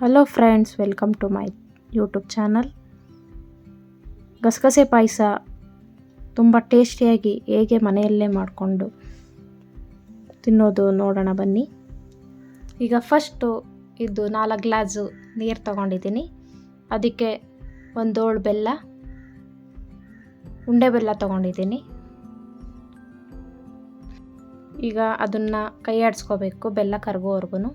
Hello friends, welcome to my YouTube channel. ಗಸಗಸೆ ಪಾಯಸ ತುಂಬ ಟೇಸ್ಟಿಯಾಗಿ ಹೇಗೆ ಮನೆಯಲ್ಲೇ ಮಾಡಿಕೊಂಡು ತಿನ್ನೋದು ನೋಡೋಣ ಬನ್ನಿ. ಈಗ ಫಸ್ಟು ಇದು 4 ಗ್ಲಾಸು ನೀರು ತಗೊಂಡಿದ್ದೀನಿ. ಅದಕ್ಕೆ ಒಂದು ಹೋಳು ಬೆಲ್ಲ, ಉಂಡೆ ಬೆಲ್ಲ ತಗೊಂಡಿದ್ದೀನಿ. ಈಗ ಅದನ್ನು ಕೈ ಆಡಿಸ್ಕೋಬೇಕು ಬೆಲ್ಲ ಕರಗೋವರೆಗೂ.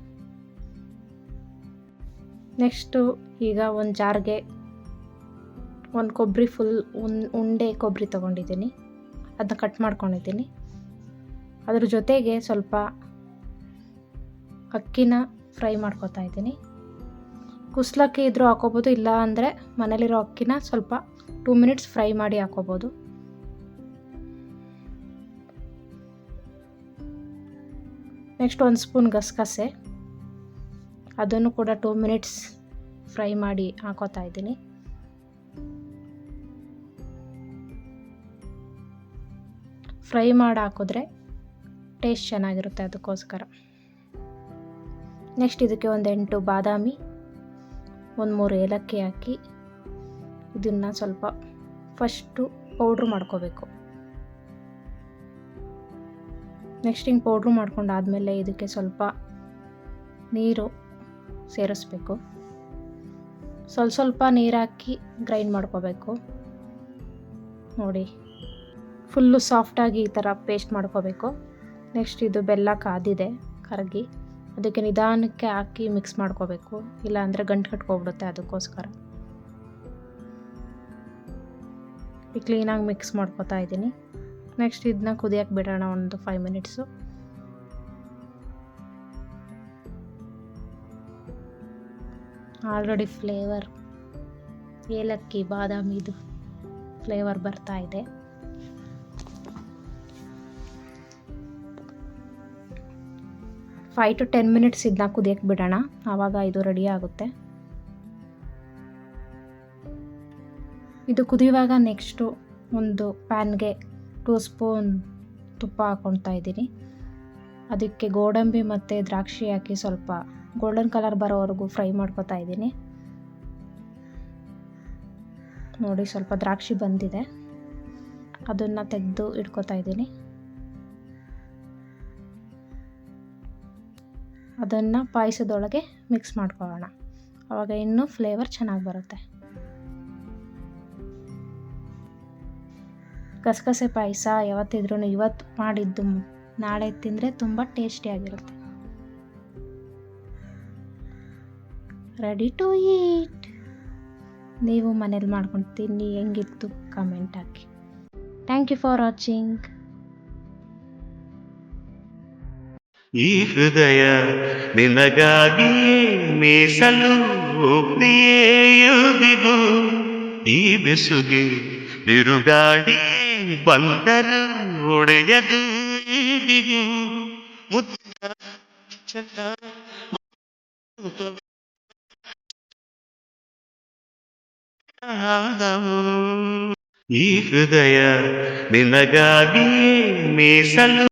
ನೆಕ್ಸ್ಟು ಈಗ ಒಂದು ಜಾರ್ಗೆ ಒಂದು ಕೊಬ್ಬರಿ ಉಂಡೆ ಕೊಬ್ಬರಿ ತೊಗೊಂಡಿದ್ದೀನಿ. ಅದನ್ನ ಕಟ್ ಮಾಡ್ಕೊಂಡಿದ್ದೀನಿ. ಅದ್ರ ಜೊತೆಗೆ ಸ್ವಲ್ಪ ಅಕ್ಕಿನ ಫ್ರೈ ಮಾಡ್ಕೊತಾ ಇದ್ದೀನಿ. ಕುಸ್ಲಕ್ಕಿ ಇದ್ರೂ ಹಾಕೋಬೋದು, ಇಲ್ಲ ಅಂದರೆ ಮನೇಲಿರೋ ಅಕ್ಕಿನ ಸ್ವಲ್ಪ 2 ಮಿನಿಟ್ಸ್ ಫ್ರೈ ಮಾಡಿ ಹಾಕೋಬೋದು. ನೆಕ್ಸ್ಟ್ 1 ಸ್ಪೂನ್ ಗಸಗಸೆ, ಅದನ್ನು ಕೂಡ 2 ಮಿನಿಟ್ಸ್ ಫ್ರೈ ಮಾಡಿ ಹಾಕೋತಾ ಇದ್ದೀನಿ. ಫ್ರೈ ಮಾಡಿ ಹಾಕಿದ್ರೆ ಟೇಸ್ಟ್ ಚೆನ್ನಾಗಿರುತ್ತೆ, ಅದಕ್ಕೋಸ್ಕರ. ನೆಕ್ಸ್ಟ್ ಇದಕ್ಕೆ ಒಂದು 8 ಬಾದಾಮಿ, ಒಂದು 3 ಏಲಕ್ಕಿ ಹಾಕಿ ಇದನ್ನು ಸ್ವಲ್ಪ ಫಸ್ಟು ಪೌಡ್ರ್ ಮಾಡ್ಕೋಬೇಕು. ನೆಕ್ಸ್ಟ್ ಹಿಂಗೆ ಪೌಡ್ರು ಮಾಡ್ಕೊಂಡಾದಮೇಲೆ ಇದಕ್ಕೆ ಸ್ವಲ್ಪ ನೀರು ಸೇರಿಸ್ಬೇಕು. ಸ್ವಲ್ಪ ನೀರು ಹಾಕಿ ಗ್ರೈಂಡ್ ಮಾಡ್ಕೋಬೇಕು. ನೋಡಿ, ಫುಲ್ಲು ಸಾಫ್ಟಾಗಿ ಈ ಥರ ಪೇಸ್ಟ್ ಮಾಡ್ಕೋಬೇಕು. ನೆಕ್ಸ್ಟ್ ಇದು ಬೆಲ್ಲ ಕಾದಿದೆ ಕರಗಿ, ಅದಕ್ಕೆ ನಿಧಾನಕ್ಕೆ ಹಾಕಿ ಮಿಕ್ಸ್ ಮಾಡ್ಕೋಬೇಕು, ಇಲ್ಲಾಂದರೆ ಗಂಟು ಕಟ್ಕೊಬಿಡುತ್ತೆ. ಅದಕ್ಕೋಸ್ಕರ ಈ ಕ್ಲೀನಾಗಿ ಮಿಕ್ಸ್ ಮಾಡ್ಕೋತಾ ಇದ್ದೀನಿ. ನೆಕ್ಸ್ಟ್ ಇದನ್ನ ಕುದಿಯೋಕ್ಕೆ ಬಿಡೋಣ ಒಂದು 5 ಮಿನಿಟ್ಸು. ಆಲ್ರೆಡಿ ಫ್ಲೇವರ್ ಏಲಕ್ಕಿ ಬಾದಾಮಿದು ಫ್ಲೇವರ್ ಬರ್ತಾ ಇದೆ. ಫೈವ್ ಟು 10 ಮಿನಿಟ್ಸ್ ಇದನ್ನ ಕುದಿಯಕ್ಕೆ ಬಿಡೋಣ, ಆವಾಗ ಇದು ರೆಡಿ ಆಗುತ್ತೆ. ಇದು ಕುದಿಯುವಾಗ ನೆಕ್ಸ್ಟು ಒಂದು ಪ್ಯಾನ್ಗೆ 2 ಸ್ಪೂನ್ ತುಪ್ಪ ಹಾಕ್ಕೊಳ್ತಾ ಇದ್ದೀನಿ. ಅದಕ್ಕೆ ಗೋಡಂಬಿ ಮತ್ತು ದ್ರಾಕ್ಷಿ ಹಾಕಿ ಸ್ವಲ್ಪ ಗೋಲ್ಡನ್ ಕಲರ್ ಬರೋವರೆಗೂ ಫ್ರೈ ಮಾಡ್ಕೊತಾ ಇದ್ದೀನಿ. ನೋಡಿ, ಸ್ವಲ್ಪ ದ್ರಾಕ್ಷಿ ಬಂದಿದೆ, ಅದನ್ನು ತೆಗೆದು ಇಟ್ಕೊತಾ ಇದ್ದೀನಿ. ಅದನ್ನು ಪಾಯಸದೊಳಗೆ ಮಿಕ್ಸ್ ಮಾಡ್ಕೊಳ್ಳೋಣ, ಆವಾಗ ಇನ್ನೂ ಫ್ಲೇವರ್ ಚೆನ್ನಾಗಿ ಬರುತ್ತೆ. ಗಸಗಸೆ ಪಾಯಸ ಯಾವತ್ತಿದ್ರೂ ಇವತ್ತು ಮಾಡಿದ್ದು ನಾಳೆ ತಿಂದರೆ ತುಂಬ ಟೇಸ್ಟಿಯಾಗಿರುತ್ತೆ. Ready to eat. ನೀವು ಮನೇಲಿ ಮಾಡ್ಕೊಂಡು ತಿನ್ನಿ, ಹೆಂಗಿತ್ತು ಕಮೆಂಟ್ ಹಾಕಿ. Thank you for watching. ಈ ಹೃದಯ ನಿನಗಾಗಿ ಮೀಸಲು ಪ್ರಿಯೆಯುದಿಗೂ, ಈ ಬೆಸುಗೆ ಬಿರುಗಾಳಿ ಬಂದರು ಒಡೆಯದು ಈಗಿಗೂ. ಮುತ್ತ ಚಂದ ಈ ಹೃದಯ ನಿನಗಾಗಿ ಮೀಸಲು